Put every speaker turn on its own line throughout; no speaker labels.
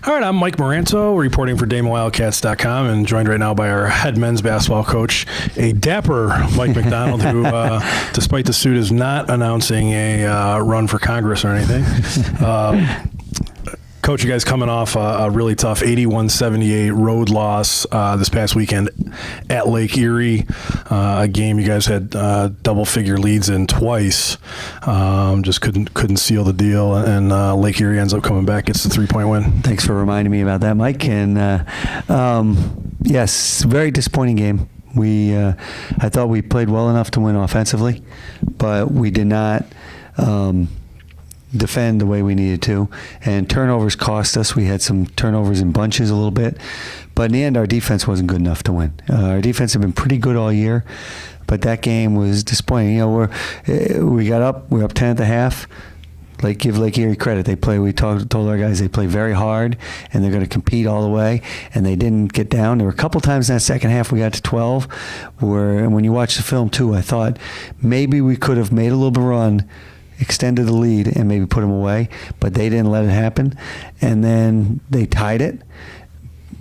All right, I'm Mike Moranto, reporting for DameWildcats.com, and joined right now by our head men's basketball coach, a dapper Mike McDonald, who, despite the suit, is not announcing a run for Congress or anything. Coach, you guys coming off a really tough 81-78 road loss this past weekend at Lake Erie, a game you guys had double-figure leads in twice. Just couldn't seal the deal, and Lake Erie ends up coming back, gets the three-point win.
Thanks for reminding me about that, Mike. And yes, very disappointing game. I thought we played well enough to win offensively, but we did not defend the way we needed to, and turnovers cost us. We had some turnovers in bunches a little bit, but in the end our defense wasn't good enough to win. Our defense had been pretty good all year, but that game was disappointing. We got up, we were up 10 at the half. Give Lake Erie credit. We told our guys they play very hard and they're going to compete all the way, and they didn't get down. There were a couple times in that second half we got to 12 and when you watch the film too, I thought maybe we could have made a little bit of run, extended the lead, and maybe put them away, but they didn't let it happen. And then they tied it.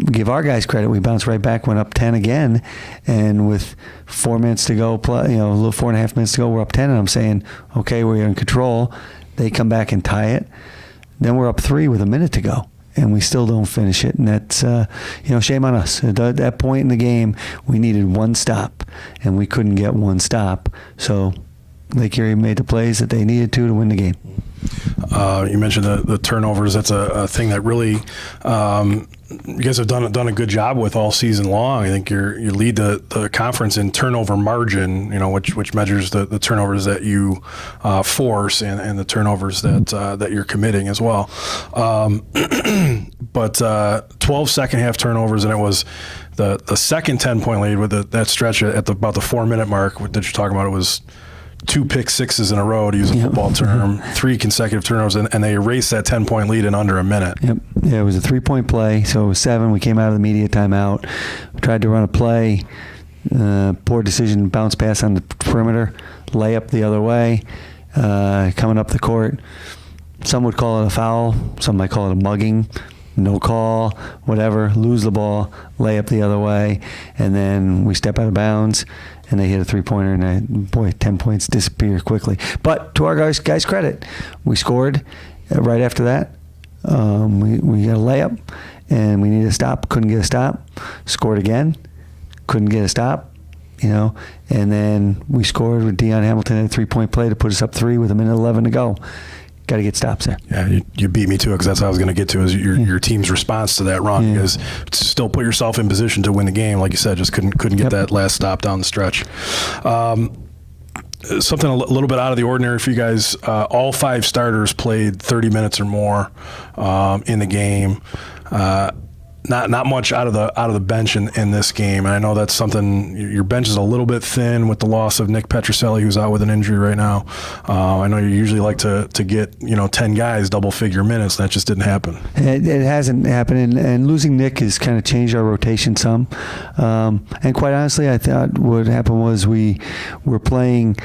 Give our guys credit. We bounced right back, went up 10 again, and with 4 minutes to go, a little 4.5 minutes to go, we're up 10, and I'm saying, okay, we're in control. They come back and tie it. Then we're up 3 with a minute to go, and we still don't finish it. And that's, shame on us. At that point in the game, we needed one stop, and we couldn't get one stop. So Lake Erie made the plays that they needed to win the game.
You mentioned the turnovers. That's a thing that really you guys have done a good job with all season long. I think you lead the conference in turnover margin, which measures the turnovers that you force and the turnovers that you're committing as well. But 12 second half turnovers, and it was the second 10-point lead with that stretch at about the 4-minute mark that you're talking about. It was 2 pick sixes in a row, to use a football term, 3 consecutive turnovers, and they erased that 10-point lead in under a minute.
Yep. Yeah, it was a 3-point play, so it was 7. We came out of the media timeout, tried to run a play, poor decision, bounce pass on the perimeter, layup the other way, coming up the court. Some would call it a foul, some might call it a mugging. No call, whatever, lose the ball, lay up the other way, and then we step out of bounds, and they hit a three-pointer, and 10 points disappear quickly. But to our guys' credit, we scored right after that. We got a layup, and we needed a stop, couldn't get a stop. Scored again, couldn't get a stop, and then we scored with Deion Hamilton at a 3-point play to put us up 3 with 1:11 to go. Got to get stops there.
Yeah, you beat me to it, because that's how I was going to get to is your team's response to that run. You guys still put yourself in position to win the game, like you said, just couldn't get that last stop down the stretch. Something a little bit out of the ordinary for you guys. All 5 starters played 30 minutes or more in the game. Not much out of the bench in this game. And I know that's something. Your bench is a little bit thin with the loss of Nick Petroselli, who's out with an injury right now. I know you usually like to get 10 guys double-figure minutes. That just didn't happen. It
hasn't happened, and losing Nick has kind of changed our rotation some. And quite honestly, I thought what happened was we were playing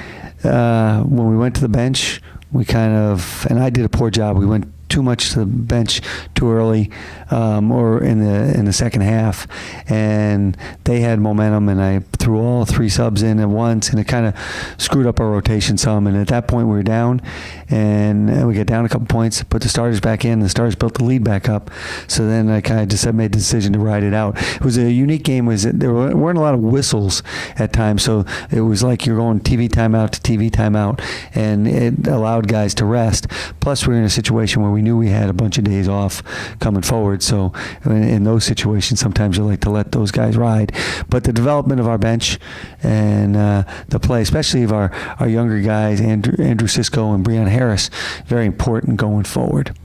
when we went to the bench. We and I did a poor job. We went too much to the bench too early, or in the second half, and they had momentum, and I threw all 3 subs in at once, and it kind of screwed up our rotation some. And at that point, we were down, and we got down a couple points, put the starters back in, and the starters built the lead back up. So then I kind of just made the decision to ride it out. It was a unique game. There weren't a lot of whistles at times, so it was like you're going TV timeout to TV timeout, and it allowed guys to rest. Plus, we were in a situation where we knew we had a bunch of days off coming forward, so in those situations sometimes you like to let those guys ride. But the development of our bench and the play, especially of our younger guys, Andrew Sisko and Breon Harris, very important going forward.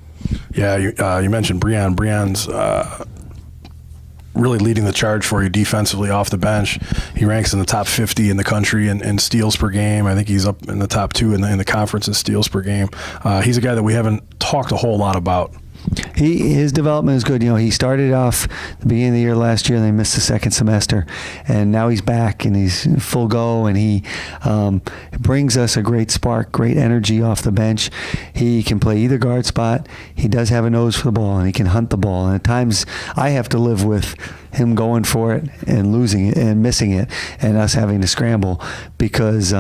Yeah, you mentioned Breon. Breon's really leading the charge for you defensively off the bench. He ranks in the top 50 in the country in steals per game. I think he's up in the top 2 in the conference in steals per game. He's a guy that we haven't talked a whole lot about.
His development is good. He started off the beginning of the year last year, and they missed the second semester, and now he's back and he's full go, and he brings us a great spark, great energy off the bench. He can play either guard spot. He does have a nose for the ball, and he can hunt the ball. And at times, I have to live with him going for it and losing it and missing it, and us having to scramble because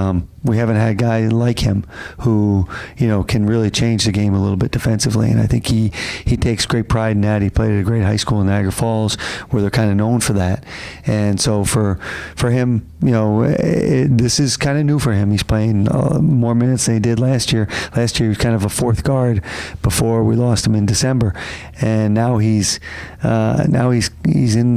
we haven't had a guy like him who can really change the game a little bit defensively. And I think he takes great pride in that. He played at a great high school in Niagara Falls where they're kind of known for that. And so for him, this is kind of new for him. He's playing more minutes than he did last year. Last year he was kind of a fourth guard before we lost him in December, and now he's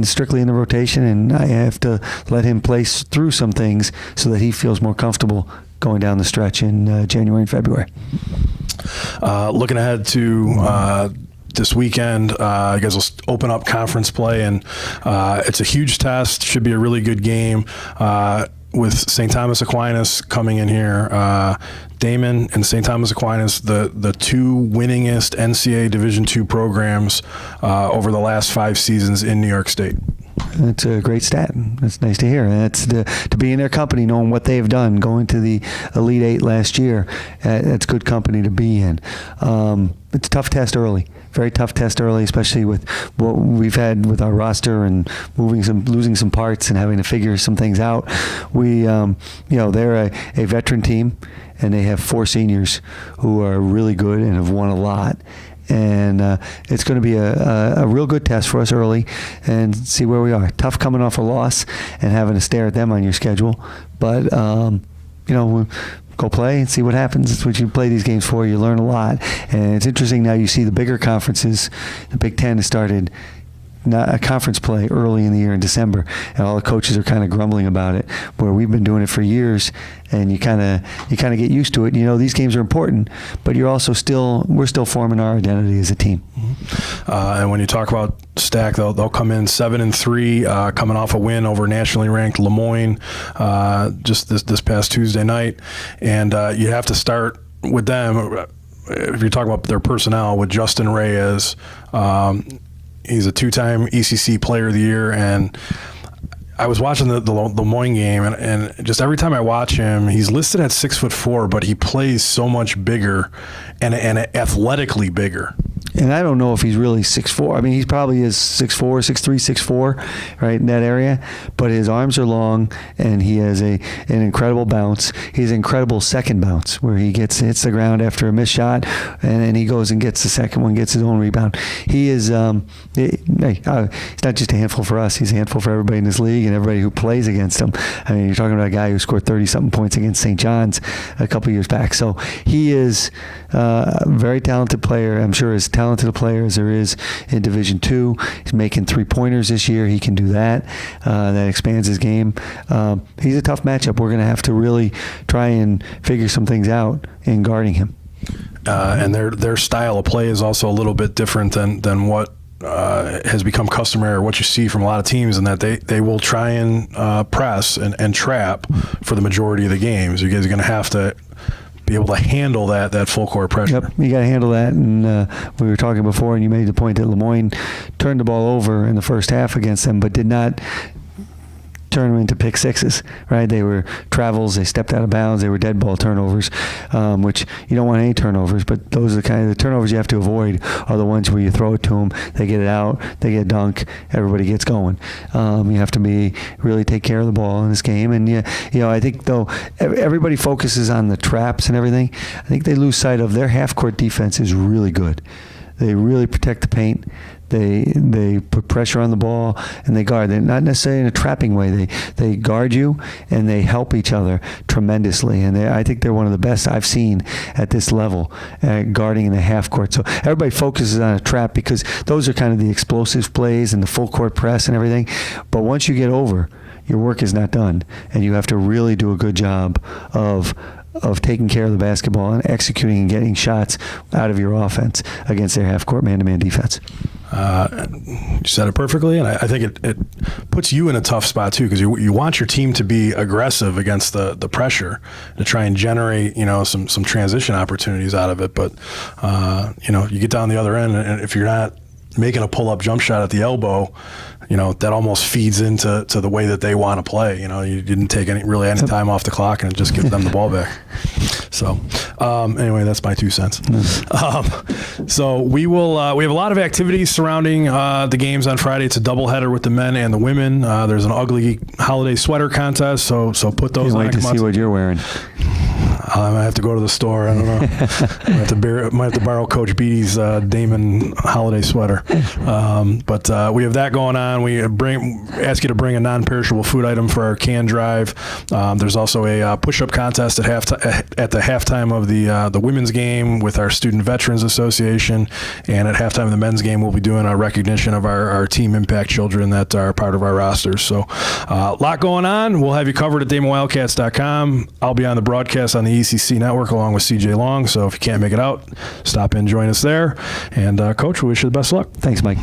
strictly in the rotation, and I have to let him play through some things so that he feels more comfortable going down the stretch in January and February.
Looking ahead to this weekend, you guys will open up conference play, and it's a huge test. Should be a really good game with St. Thomas Aquinas coming in here. Damon and St. Thomas Aquinas, the two winningest NCAA Division II programs over the last 5 seasons in New York State.
That's a great stat. That's nice to hear. That's to be in their company, knowing what they've done, going to the Elite Eight last year. That's good company to be in. It's a tough test early. Very tough test early, especially with what we've had with our roster and losing some parts and having to figure some things out. They're a veteran team, and they have 4 seniors who are really good and have won a lot. And it's going to be a real good test for us early and see where we are. Tough coming off a loss and having to stare at them on your schedule. But, go play and see what happens. That's what you play these games for. You learn a lot. And it's interesting now you see the bigger conferences. The Big Ten has started a conference play early in the year in December, and all the coaches are kind of grumbling about it, where we've been doing it for years, and you kind of get used to it. These games are important, but we're still forming our identity as a team.
Mm-hmm. And when you talk about Stack, they'll come in 7-3, coming off a win over nationally ranked Le Moyne just this past Tuesday night, and you have to start with them. If you're talking about their personnel, with Justin Reyes. He's a 2-time ECC Player of the Year, and I was watching the Le Moyne game, and just every time I watch him, he's listed at 6'4", but he plays so much bigger and athletically bigger.
And I don't know if he's really 6'4". I mean, he probably is 6'4", 6'3", 6'4", right in that area. But his arms are long, and he has an incredible bounce. He has an incredible second bounce where he hits the ground after a missed shot, and then he goes and gets the second one, gets his own rebound. He is he's not just a handful for us. He's a handful for everybody in this league and everybody who plays against him. I mean, you're talking about a guy who scored 30-something points against St. John's a couple years back. So he is a very talented player. I'm sure as talented a player as there is in Division II. He's making 3-pointers this year. He can do that. That expands his game. He's a tough matchup. We're going to have to really try and figure some things out in guarding him.
And their style of play is also a little bit different than what has become customary, or what you see from a lot of teams, in that they will try and press and trap for the majority of the games. You guys are going to have to be able to handle that full court pressure.
Yep, you got to handle that. And we were talking before, and you made the point that Le Moyne turned the ball over in the first half against them, but did not turn them into pick sixes, right? They were travels, they stepped out of bounds, they were dead ball turnovers, which you don't want any turnovers, but those are the kind of the turnovers you have to avoid are the ones where you throw it to them, they get it out, they get a dunk, everybody gets going. You have to really take care of the ball in this game. And I think though everybody focuses on the traps and everything, I think they lose sight of their half court defense is really good. They really protect the paint. They put pressure on the ball, and they guard. They're not necessarily in a trapping way. They guard you, and they help each other tremendously. And I think they're one of the best I've seen at this level, guarding in the half court. So everybody focuses on a trap because those are kind of the explosive plays and the full court press and everything. But once you get over, your work is not done, and you have to really do a good job of taking care of the basketball and executing and getting shots out of your offense against their half-court man-to-man defense.
You said it perfectly, and I think it puts you in a tough spot too, because you want your team to be aggressive against the pressure to try and generate some transition opportunities out of it. But you get down the other end, and if you're not making a pull-up jump shot at the elbow, that almost feeds into the way that they want to play. You didn't take any time off the clock, and it just gives them the ball back. So anyway, that's my 2 cents. So we have a lot of activities surrounding the games on Friday. It's a doubleheader with the men and the women. There's an ugly holiday sweater contest, so put those on.
Can't wait to see what you're wearing.
I might have to go to the store. I don't know. might have to borrow Coach Beatty's Damon holiday sweater. But we have that going on. We ask you to bring a non-perishable food item for our can drive. There's also a push-up contest at the halftime of the women's game with our Student Veterans Association, and at halftime of the men's game, we'll be doing a recognition of our Team Impact children that are part of our rosters. So a lot going on. We'll have you covered at DamonWildcats.com. I'll be on the broadcast on the ECC network along with CJ Long. So if you can't make it out, stop in, join us there. And Coach, we wish you the best of luck.
Thanks, Mike.